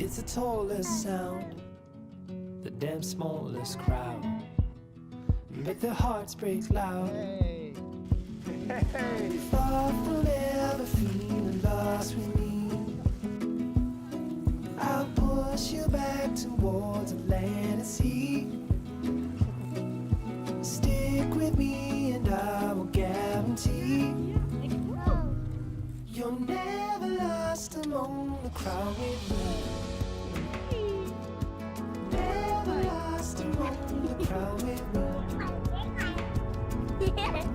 It's the tallest sound, the damn smallest crowd. Make their hearts break loud. Hey. Hey. Far from ever feeling lost with me, I'll push you back towards the land and sea. Stick with me and I will guarantee you're never lost among the crowd with me. Never lost among the crowd with me.